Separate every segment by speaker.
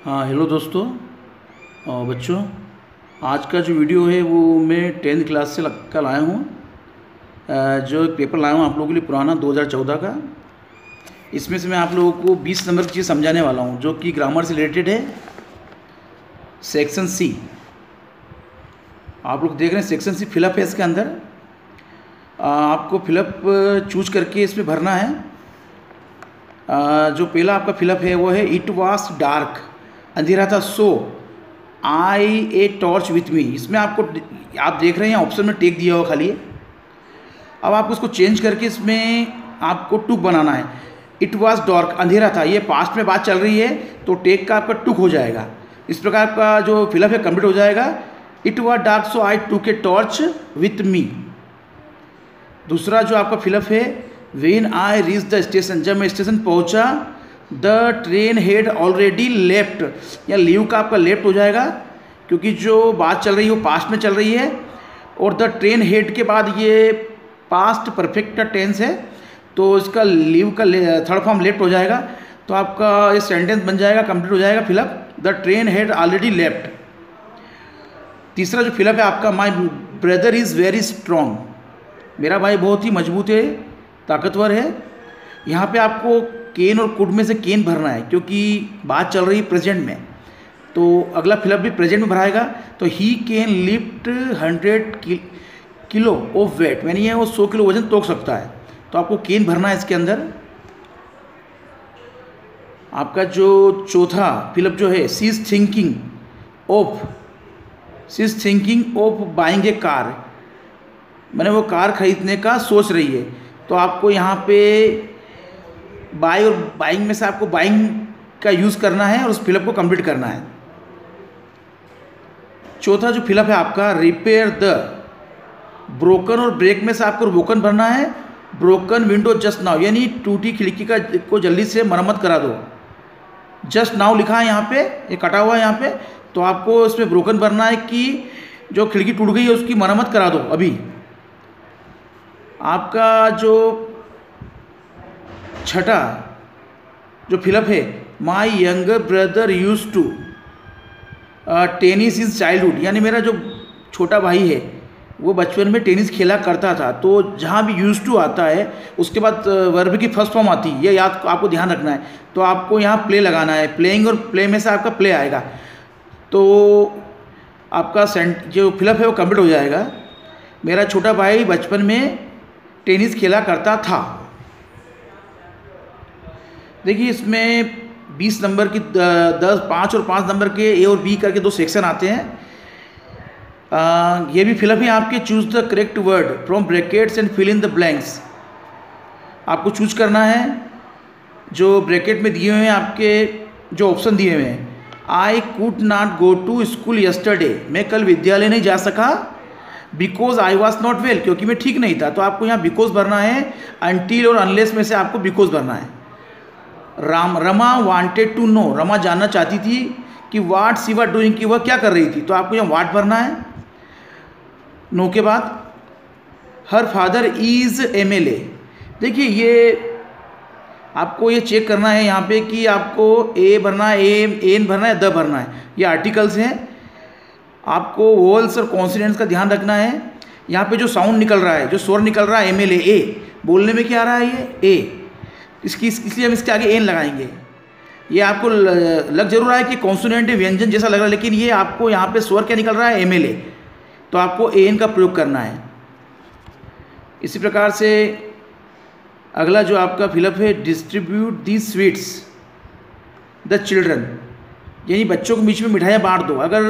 Speaker 1: हाँ हेलो दोस्तों और बच्चों। आज का जो वीडियो है वो मैं 10th क्लास से कल आया हूँ। जो एक पेपर लाया हूँ आप लोगों के लिए पुराना 2014 का। इसमें से मैं आप लोगों को 20 नंबर की चीज़ समझाने वाला हूँ जो कि ग्रामर से रिलेटेड है। सेक्शन सी आप लोग देख रहे हैं, सेक्शन सी फिलअप है। इसके अंदर आपको फिलअप चूज करके इसमें भरना है। जो पहला आपका फिलअप है वो है इट वाज डार्क, अंधेरा था, सो आई ए टॉर्च विथ मी। इसमें आपको आप देख रहे हैं ऑप्शन में टेक दिया हुआ खाली है। अब आपको इसको चेंज करके इसमें आपको टुक बनाना है। इट वाज डार्क, अंधेरा था, ये पास्ट में बात चल रही है तो टेक का आपका टुक हो जाएगा। इस प्रकार का जो फिलअप है कंप्लीट हो जाएगा। It was dark so I took a torch with me. दूसरा जो आपका फिलअप है when I reach the station, जब मैं स्टेशन पहुंचा, the train head already left, या लीव का आपका लेफ्ट हो जाएगा क्योंकि जो बात चल रही है वो पास्ट में चल रही है। और द ट्रेन हेड के बाद ये पास्ट परफेक्ट टेंस है तो इसका लीव का थर्ड फॉर्म लेफ्ट हो जाएगा। तो आपका ये सेंटेंस बन जाएगा, कंप्लीट हो जाएगा fill up, the train head already left. तीसरा जो फिलअप है आपका my brother is very strong, मेरा भाई बहुत ही मजबूत है, ताकतवर है। यहाँ पे आपको केन और कुड में से केन भरना है क्योंकि बात चल रही है प्रेजेंट में, तो अगला फिलअप भी प्रेजेंट में भराएगा। तो he can lift 100 kilo of weight, यानी ये वो 100 किलो वजन तोड़ सकता है। तो आपको केन भरना है इसके अंदर। आपका जो चौथा फिलअप जो है she is thinking of buying a car, मैंने वो कार खरीदने का सोच रही है। तो आपको यहाँ पे बाई और बाइंग में से आपको बाइंग का यूज़ करना है और उस फिलअप को कंप्लीट करना है। चौथा जो फिलअप है आपका रिपेयर द, ब्रोकन और ब्रेक में से आपको ब्रोकन भरना है। ब्रोकन विंडो जस्ट नाउ, यानी टूटी खिड़की का को जल्दी से मरम्मत करा दो। जस्ट नाउ लिखा है यहाँ पे, ये कटा हुआ है यहाँ पे, तो आपको इसमें ब्रोकन भरना है कि जो खिड़की टूट गई है उसकी मरम्मत करा दो अभी। आपका जो छठा जो फिलअप है my younger brother use to tennis is childhood, यानी मेरा जो छोटा भाई है वो बचपन में टेनिस खेला करता था। तो जहाँ भी यूज टू आता है उसके बाद वर्ब की फर्स्ट फॉर्म आती है, ये याद आपको ध्यान रखना है। तो आपको यहाँ प्ले लगाना है, प्लेइंग और प्ले में से आपका प्ले आएगा। तो आपका जो फिलअप है वो कंप्लीट हो जाएगा। मेरा छोटा भाई बचपन में टेनिस खेला करता था। देखिए इसमें 20 नंबर की 5 और 5 नंबर के ए और बी करके दो सेक्शन आते हैं। ये भी फिलअप है आपके। Choose the correct word from brackets and fill in the blanks. आपको चूज करना है जो ब्रैकेट में दिए हुए हैं, आपके जो ऑप्शन दिए हुए हैं। I could not go to school yesterday, मैं कल विद्यालय नहीं जा सका। Because I was not well, क्योंकि मैं ठीक नहीं था। तो आपको यहाँ बिकॉज भरना है। अनटिल और अनलेस में से आपको बिकॉज भरना है। Rama wanted to know, Rama जानना चाहती थी कि वाट सी वर डूइंग, कि वह क्या कर रही थी। तो आपको यहाँ वाट भरना है नो के बाद। Her father is MLA। देखिए ये आपको ये चेक करना है यहाँ पे कि आपको ए भरना है, एन भरना है, द भरना है। ये आर्टिकल्स हैं। आपको वोल्स और कॉन्सिडेंट्स का ध्यान रखना है। यहाँ पे जो साउंड निकल रहा है, जो स्वर निकल रहा है MLA, ए बोलने में क्या आ रहा है ये ए, इसलिए हम इसके आगे एन लगाएंगे। ये आपको लग जरूर रहा है कि कॉन्सोनेंट व्यंजन जैसा लग रहा है, लेकिन ये आपको यहाँ पे स्वर क्या निकल रहा है MLA, तो आपको एन का प्रयोग करना है। इसी प्रकार से अगला जो आपका फिलअप है distribute the sweets the children, यानी बच्चों के बीच में मिठाइयाँ बांट दो। अगर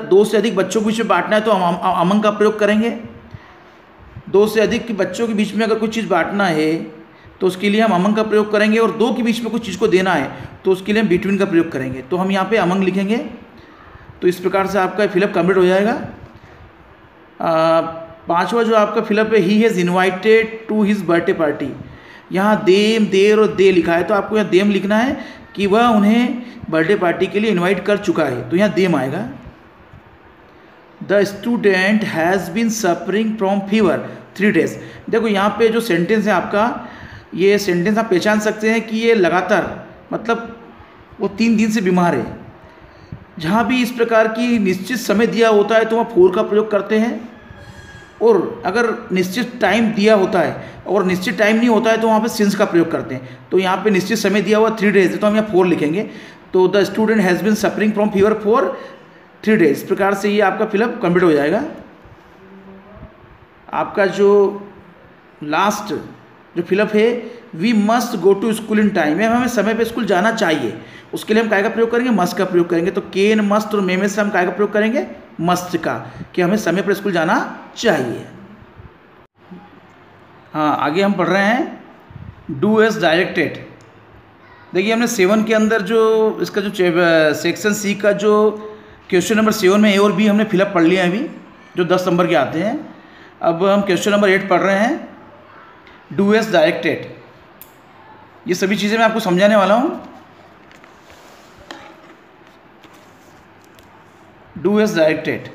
Speaker 1: 2 से अधिक बच्चों के बीच में बांटना है तो हम अमंग का प्रयोग करेंगे। 2 से अधिक बच्चों के बीच में अगर कुछ चीज़ बांटना है तो उसके लिए हम अमंग का प्रयोग करेंगे। और 2 के बीच में कुछ चीज़ को देना है तो उसके लिए हम बिटवीन का प्रयोग करेंगे। तो हम यहाँ पे अमंग लिखेंगे। तो इस प्रकार से आपका फिलअप कंप्लीट हो जाएगा। 5वां जो आपका फिलअप है he has invited to his birthday party. यहाँ देम, देर और दे लिखा है, तो आपको यहाँ देम लिखना है कि वह उन्हें बर्थडे पार्टी के लिए इनवाइट कर चुका है। तो यहाँ देम आएगा। The student has been suffering from fever 3 days। देखो यहाँ पे जो सेंटेंस है आपका, ये सेंटेंस आप पहचान सकते हैं कि ये लगातार मतलब वो 3 दिन से बीमार है। जहाँ भी इस प्रकार की निश्चित समय दिया होता है तो वहाँ फोर का प्रयोग करते हैं, और अगर निश्चित टाइम दिया होता है और निश्चित टाइम नहीं होता है तो वहाँ पे सिंस का प्रयोग करते हैं। तो यहाँ पे निश्चित समय दिया हुआ 3 डेज है तो हम यहाँ 4 लिखेंगे। तो the student has been suffering from fever for 3 days. इस प्रकार से ये आपका फिलअप कंप्लीट हो जाएगा। आपका जो लास्ट जो फिलअप है, we must go to school in time, हमें समय पे स्कूल जाना चाहिए, उसके लिए हम काय का प्रयोग करेंगे, मस्ट का प्रयोग करेंगे। तो केन मस्ट और मे में से हम काय का प्रयोग करेंगे, मस्ट का, कि हमें समय पर स्कूल जाना चाहिए। हाँ, आगे हम पढ़ रहे हैं डू एज डायरेक्टेड। देखिए हमने 7 के अंदर जो इसका जो सेक्शन सी का जो क्वेश्चन नंबर 7 में ए और बी हमने फिलअप पढ़ लिया है अभी, जो 10 नंबर के आते हैं। अब हम क्वेश्चन नंबर 8 पढ़ रहे हैं, डू एज डायरेक्टेड। ये सभी चीज़ें मैं आपको समझाने वाला हूँ। डू एज डायरेक्टेड,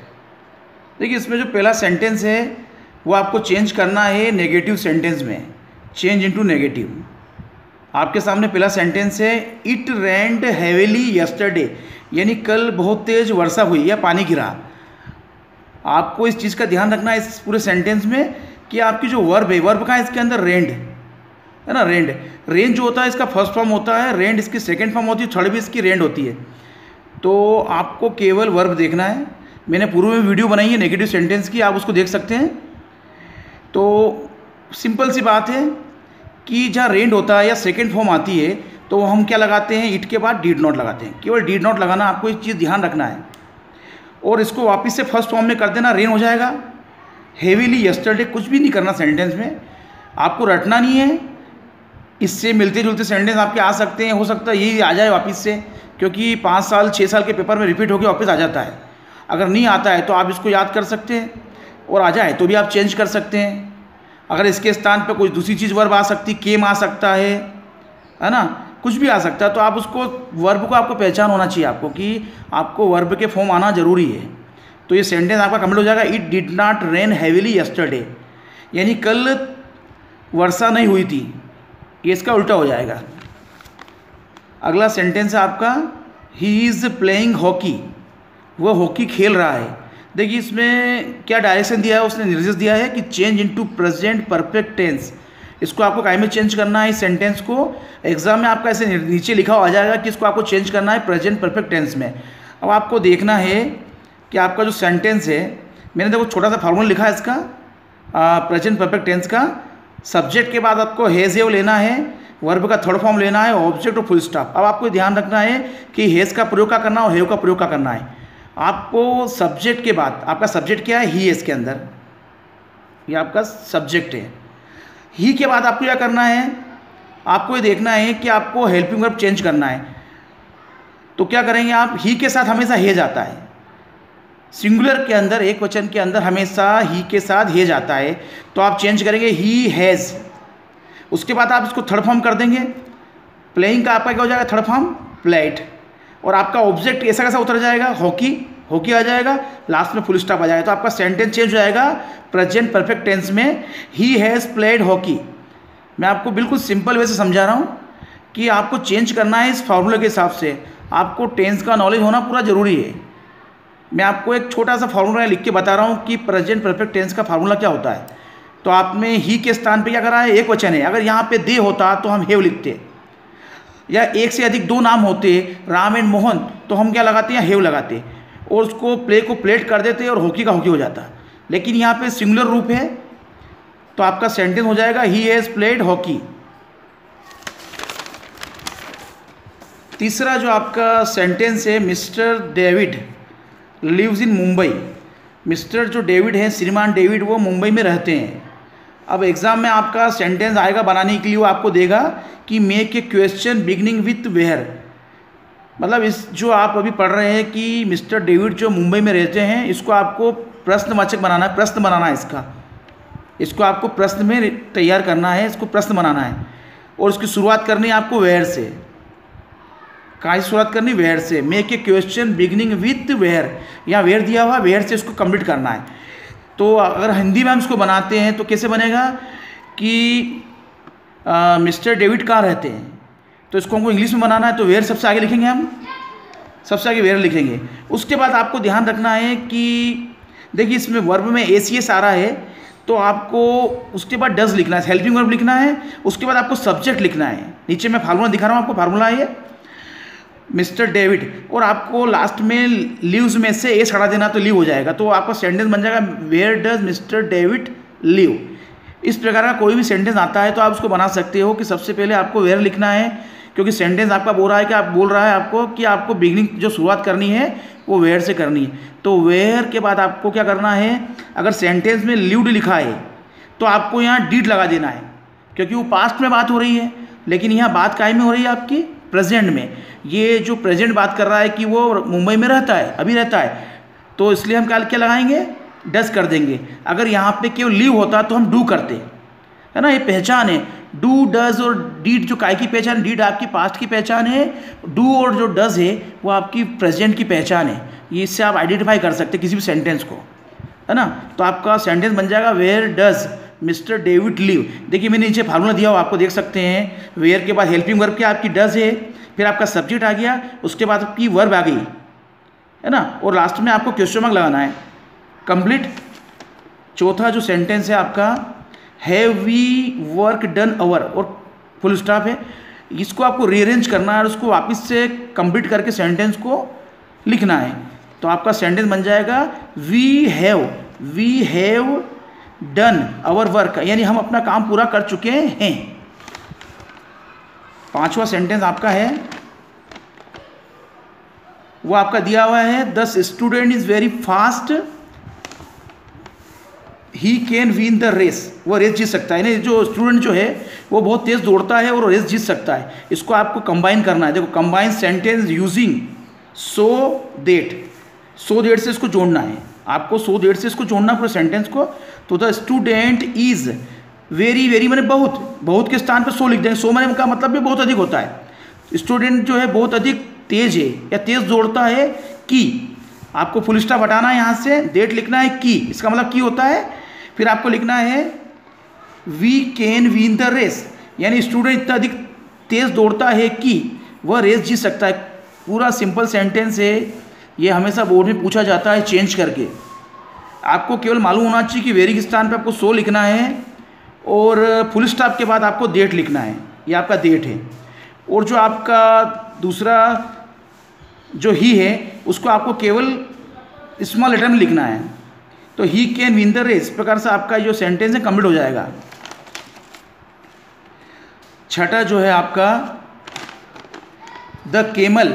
Speaker 1: देखिए इसमें जो पहला सेंटेंस है वो आपको चेंज करना है नेगेटिव सेंटेंस में, चेंज इनटू नेगेटिव। आपके सामने पहला सेंटेंस है, इट रेन्ड हेवीली यस्टरडे, यानी कल बहुत तेज़ वर्षा हुई या पानी गिरा। आपको इस चीज़ का ध्यान रखना है इस पूरे सेंटेंस में कि आपकी जो वर्ब है, वर्ब का है इसके अंदर रेंड है ना, रेंड। रेंड जो होता है इसका फर्स्ट फॉर्म होता है, रेंड इसकी सेकंड फॉर्म होती है, थर्ड भी इसकी रेंड होती है। तो आपको केवल वर्ब देखना है। मैंने पूर्व में वीडियो बनाई है नेगेटिव सेंटेंस की, आप उसको देख सकते हैं। तो सिंपल सी बात है कि जहाँ रेंड होता है या सेकंड फॉर्म आती है तो हम क्या लगाते हैं, इट के बाद डिड नॉट लगाते हैं। केवल डिड नॉट लगाना, आपको इस चीज़ ध्यान रखना है। और इसको वापस से फर्स्ट फॉर्म में कर देना, रेन हो जाएगा। हेवीली यस्टरडे, कुछ भी नहीं करना सेंटेंस में, आपको रटना नहीं है। इससे मिलते जुलते सेंटेंस आपके आ सकते हैं, हो सकता है यही आ जाए वापस से, क्योंकि 5 साल 6 साल के पेपर में रिपीट होकर वापस आ जाता है। अगर नहीं आता है तो आप इसको याद कर सकते हैं, और आ जाए तो भी आप चेंज कर सकते हैं। अगर इसके स्थान पर कोई दूसरी चीज़ वर्ब आ सकती, केम आ सकता है ना, कुछ भी आ सकता है। तो आप उसको वर्ब को आपको पहचान होना चाहिए आपको कि आपको वर्ब के फॉर्म आना जरूरी है। तो ये सेंटेंस आपका कंप्लीट हो जाएगा, it did not rain heavily yesterday, यानी कल वर्षा नहीं हुई थी, ये इसका उल्टा हो जाएगा। अगला सेंटेंस है आपका, ही इज़ प्लेइंग हॉकी, वह हॉकी खेल रहा है। देखिए इसमें क्या डायरेक्शन दिया है, उसने निर्देश दिया है कि change into present perfect tense. इसको आपको काय में चेंज करना है, इस सेंटेंस को। एग्जाम में आपका ऐसे नीचे लिखा हुआ आ जाएगा कि इसको आपको चेंज करना है प्रेजेंट परफेक्ट टेंस में। अब आपको देखना है कि आपका जो सेंटेंस है, मैंने देखो छोटा सा फार्मूला लिखा है इसका प्रेजेंट परफेक्ट टेंस का। सब्जेक्ट के बाद आपको हैज़ हैव लेना है, वर्ब का थर्ड फॉर्म लेना है, ऑब्जेक्ट और फुल स्टॉप। अब आपको ध्यान रखना है कि हैज़ का प्रयोग का करना है और हैव का प्रयोग का करना है। आपको सब्जेक्ट के बाद, आपका सब्जेक्ट क्या है, ही है इसके अंदर, ये आपका सब्जेक्ट है। ही के बाद आपको क्या करना है, आपको ये देखना है कि आपको हेल्पिंग वर्ब चेंज करना है। तो क्या करेंगे आप, ही के साथ हमेशा हे जाता है, सिंगुलर के अंदर, एक वचन के अंदर हमेशा ही के साथ हे जाता है। तो आप चेंज करेंगे ही हैज़, उसके बाद आप इसको थर्ड फॉर्म कर देंगे। प्लेइंग का आपका क्या हो जाएगा, थर्ड फॉर्म प्लेड, और आपका ऑब्जेक्ट ऐसा कैसा उतर जाएगा, हॉकी, हॉकी आ जाएगा, लास्ट में फुल स्टॉप आ जाएगा। तो आपका सेंटेंस चेंज हो जाएगा प्रेजेंट परफेक्ट टेंस में, ही हैज़ प्लेड हॉकी। मैं आपको बिल्कुल सिंपल वे से समझा रहा हूँ कि आपको चेंज करना है इस फार्मूले के हिसाब से। आपको टेंस का नॉलेज होना पूरा ज़रूरी है। मैं आपको एक छोटा सा फार्मूला लिख के बता रहा हूँ कि प्रेजेंट परफेक्ट टेंस का फार्मूला क्या होता है। तो आपने ही के स्थान पे क्या करा है, एक वचन है। अगर यहाँ पे दे होता तो हम हेव लिखते, या एक से अधिक 2 नाम होते, राम एंड मोहन, तो हम क्या लगाते हैं, हेव लगाते, और उसको प्ले को प्लेट कर देते और हॉकी का हॉकी हो जाता। लेकिन यहाँ पे सिंगुलर रूप है, तो आपका सेंटेंस हो जाएगा ही हैज़ प्लेड हॉकी। तीसरा जो आपका सेंटेंस है, mister David lives in Mumbai. Mister जो डेविड हैं, श्रीमान डेविड, वो मुंबई में रहते हैं। अब एग्ज़ाम में आपका सेंटेंस आएगा बनाने के लिए, वो आपको देगा कि make a question beginning with where. मतलब इस जो आप अभी पढ़ रहे हैं कि मिस्टर डेविड जो मुंबई में रहते हैं, इसको आपको प्रश्नवाचक बनाना है, प्रश्न बनाना है इसका। इसको आपको प्रश्न में तैयार करना है, इसको प्रश्न बनाना है, और इसकी शुरुआत करनी है आपको वेयर से। कहाँ से शुरुआत करनी, वेयर से। Make a question beginning with where, यहाँ वेयर दिया हुआ, वेयर से इसको कंप्लीट करना है। तो अगर हिंदी में हम इसको बनाते हैं तो कैसे बनेगा कि मिस्टर डेविड कहाँ रहते हैं, तो इसको हमको इंग्लिश में बनाना है, तो वेयर सबसे आगे लिखेंगे हम, सबसे आगे वेयर लिखेंगे। उसके बाद आपको ध्यान रखना है कि देखिए इसमें वर्ब में एसीएस आ रहा है, तो आपको उसके बाद डज लिखना है, हेल्पिंग वर्ब लिखना है। उसके बाद आपको सब्जेक्ट लिखना है। नीचे मैं फार्मूला दिखा रहा हूँ आपको, फार्मूला है ये मिस्टर डेविड, और आपको लास्ट में लीव्स में से एस हटा देना तो लीव हो जाएगा। तो आपका सेंटेंस बन जाएगा where does mister David live. इस प्रकार का कोई भी सेंटेंस आता है तो आप उसको बना सकते हो कि सबसे पहले आपको वेयर लिखना है, क्योंकि सेंटेंस आपका बोल रहा है कि बोल रहा है आपको कि आपको बिगिनिंग जो शुरुआत करनी है वो वेयर से करनी है। तो वेयर के बाद आपको क्या करना है, अगर सेंटेंस में लीव्ड लिखा है तो आपको यहाँ डीड लगा देना है, क्योंकि वो पास्ट में बात हो रही है, लेकिन यहाँ बात काय में हो रही है आपकी प्रेजेंट में। ये जो प्रेजेंट बात कर रहा है कि वो मुंबई में रहता है, अभी रहता है, तो इसलिए हम क्या लगाएंगे, डज कर देंगे। अगर यहाँ पे केवल लीव होता तो हम डू करते, है ना। ये पहचान है, डू डज और डीड जो काय की पहचान, डीड आपकी पास्ट की पहचान है, डू और जो डज है वो आपकी प्रेजेंट की पहचान है। ये इससे आप आइडेंटिफाई कर सकते हैं किसी भी सेंटेंस को, है ना। तो आपका सेंटेंस बन जाएगा where does mister David live. देखिए मैंने नीचे फार्मूला दिया हो, आपको देख सकते हैं। वेयर के बाद हेल्पिंग वर्ब क्या आपकी डज है, फिर आपका सब्जेक्ट आ गया, उसके बाद आपकी वर्ब आ गई, है ना, और लास्ट में आपको क्वेश्चन मार्क लगाना है। कंप्लीट। चौथा जो सेंटेंस है आपका हैव वी वर्क डन अवर और फुल स्टॉप है, इसको आपको रीअरेंज करना है और उसको वापस से कंप्लीट करके सेंटेंस को लिखना है। तो आपका सेंटेंस बन जाएगा we have done our work, यानी हम अपना काम पूरा कर चुके हैं। पांचवा सेंटेंस आपका है वो आपका दिया हुआ है the student is very fast he can win the race, वो रेस जीत सकता है। जो स्टूडेंट जो है वो बहुत तेज दौड़ता है और रेस जीत सकता है। इसको आपको कंबाइन करना है। देखो combine sentence using so that से इसको जोड़ना है आपको, सो देट से इसको जोड़ना पूरे सेंटेंस को। तो द स्टूडेंट इज वेरी मैंने बहुत के स्थान पर सो लिख देंगे। सो मैंने का मतलब भी बहुत अधिक होता है। स्टूडेंट जो है बहुत अधिक तेज है या तेज दौड़ता है कि आपको फुल स्टॉप हटाना है, यहाँ से डेट लिखना है की, इसका मतलब की होता है। फिर आपको लिखना है we can win the race, यानी स्टूडेंट इतना अधिक तेज दौड़ता है कि वह रेस जीत सकता है। पूरा सिंपल सेंटेंस है, ये हमेशा बोर्ड में पूछा जाता है चेंज करके। आपको केवल मालूम होना चाहिए कि वेरी के स्थान पे आपको सो लिखना है और फुल स्टॉप के बाद आपको डेट लिखना है, ये आपका डेट है। और जो आपका दूसरा जो ही है उसको आपको केवल स्मॉल लेटर में लिखना है। तो he can win the race, इस प्रकार से आपका जो सेंटेंस है कंप्लीट हो जाएगा। छठा जो है आपका the camel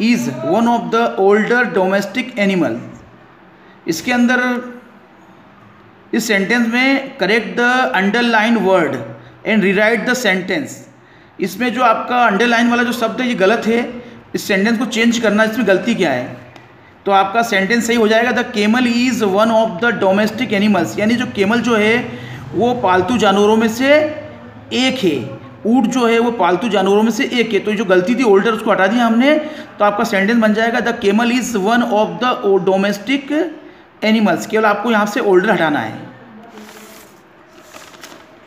Speaker 1: is one of the older domestic animal. इसके अंदर इस सेंटेंस में correct the underline word and rewrite the sentence. इसमें जो आपका अंडरलाइन वाला जो शब्द है ये गलत है, इस सेंटेंस को चेंज करना, इसमें गलती क्या है। तो आपका सेंटेंस सही हो जाएगा the camel is one of the domestic animals, यानी जो केमल जो है वो पालतू जानवरों में से एक है। ऊँट जो है वो पालतू जानवरों में से एक है। तो जो गलती थी ओल्डर उसको हटा दिया हमने, तो आपका सेंटेंस बन जाएगा the camel is one of the domestic animals. केवल आपको यहाँ से ओल्डर हटाना है।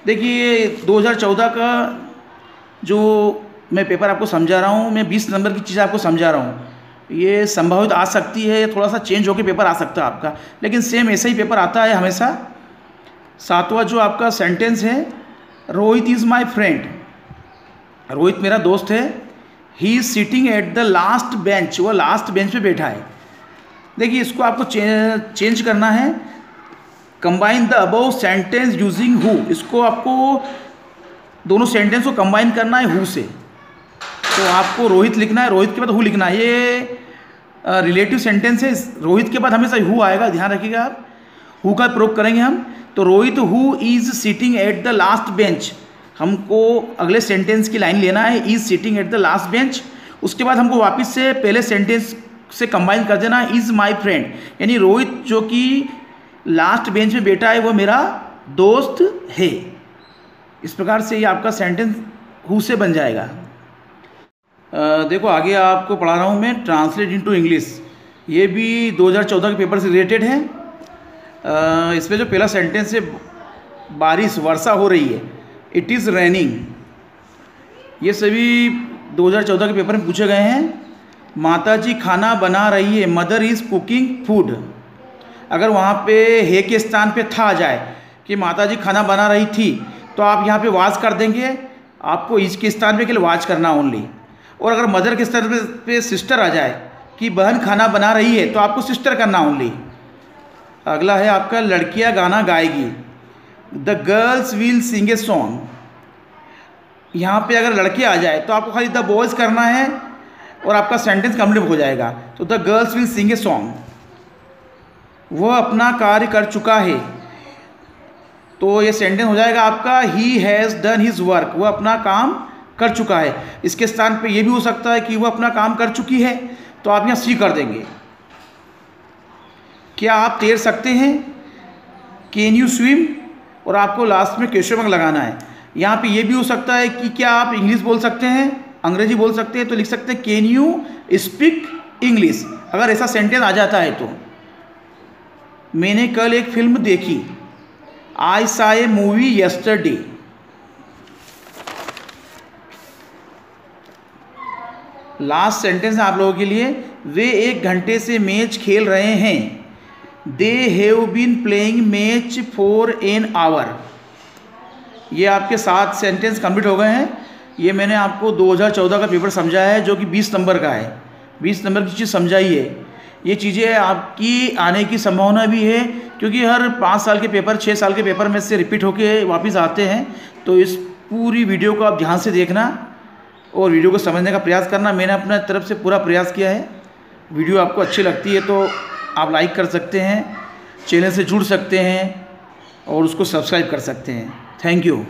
Speaker 1: देखिए 2014 का जो मैं पेपर आपको समझा रहा हूँ, मैं 20 नंबर की चीज़ आपको समझा रहा हूँ। ये संभावित आ सकती है, थोड़ा सा चेंज होकर पेपर आ सकता है आपका, लेकिन सेम ऐसा ही पेपर आता है हमेशा। सातवां जो आपका सेंटेंस है Rohit is my friend, Rohit मेरा दोस्त है। He is sitting at the last bench, वो लास्ट बेंच पे बैठा है। देखिए इसको आपको चेंज करना है। Combine the above sentence using who, इसको आपको दोनों सेंटेंस को कंबाइन करना है हु से। तो आपको रोहित लिखना है, रोहित के बाद हु लिखना है। ये रिलेटिव सेंटेंस है, रोहित के बाद हमेशा हु आएगा, ध्यान रखिएगा आप। हु का प्रयोग करेंगे हम। तो Rohit who is sitting at the last bench, हमको अगले सेंटेंस की लाइन लेना है is sitting at the last bench. उसके बाद हमको वापस से पहले सेंटेंस से कंबाइन कर देना है इज़ माई फ्रेंड, यानी रोहित जो कि लास्ट बेंच में बैठा है वो मेरा दोस्त है। इस प्रकार से ये आपका सेंटेंस हु से बन जाएगा। देखो आगे आपको पढ़ा रहा हूँ मैं ट्रांसलेट इनटू इंग्लिश। ये भी 2014 के पेपर से रिलेटेड है। इसमें जो पहला सेंटेंस है बारिश वर्षा हो रही है, इट इज़ रेनिंग। ये सभी 2014 के पेपर में पूछे गए हैं। माताजी खाना बना रही है, मदर इज़ कुकिंग फूड। अगर वहाँ पे है के स्थान पे था आ जाए कि माताजी खाना बना रही थी, तो आप यहाँ पे वाज कर देंगे, आपको इज के स्थान पे के लिए वाज करना ओनली। और अगर मदर के स्थान पे सिस्टर आ जाए कि बहन खाना बना रही है, तो आपको सिस्टर करना ओनली। अगला है आपका लड़कियां गाना गाएगी, the girls will sing a song. यहाँ पे अगर लड़के आ जाए तो आपको खाली द बॉयज़ करना है और आपका सेंटेंस कंप्लीट हो जाएगा। तो the girls will sing a song, वह अपना कार्य कर चुका है, तो ये सेंटेंस हो जाएगा आपका he has done his work, वह अपना काम कर चुका है। इसके स्थान पे ये भी हो सकता है कि वह अपना काम कर चुकी है, तो आप यहाँ सी कर देंगे। क्या आप तैर सकते हैं, कैन यू स्विम, और आपको लास्ट में क्वेश्चन मार्क लगाना है। यहाँ पे ये भी हो सकता है कि क्या आप इंग्लिश बोल सकते हैं, अंग्रेजी बोल सकते हैं, तो लिख सकते हैं कैन यू स्पीक इंग्लिश, अगर ऐसा सेंटेंस आ जाता है तो। मैंने कल एक फिल्म देखी, I saw a movie yesterday. Last sentence है आप लोगों के लिए, वे 1 घंटे से मैच खेल रहे हैं, they have been playing match for an hour. ये आपके 7 सेंटेंस कंप्लीट हो गए हैं। ये मैंने आपको 2014 का पेपर समझाया है, जो कि 20 नंबर का है। 20 नंबर की चीज़ समझाई है। ये चीज़ें आपकी आने की संभावना भी है, क्योंकि हर 5 साल के पेपर, 6 साल के पेपर में से रिपीट होके वापस आते हैं। तो इस पूरी वीडियो को आप ध्यान से देखना और वीडियो को समझने का प्रयास करना। मैंने अपने तरफ से पूरा प्रयास किया है। वीडियो आपको अच्छी लगती है तो आप लाइक कर सकते हैं, चैनल से जुड़ सकते हैं और उसको सब्सक्राइब कर सकते हैं। Thank you.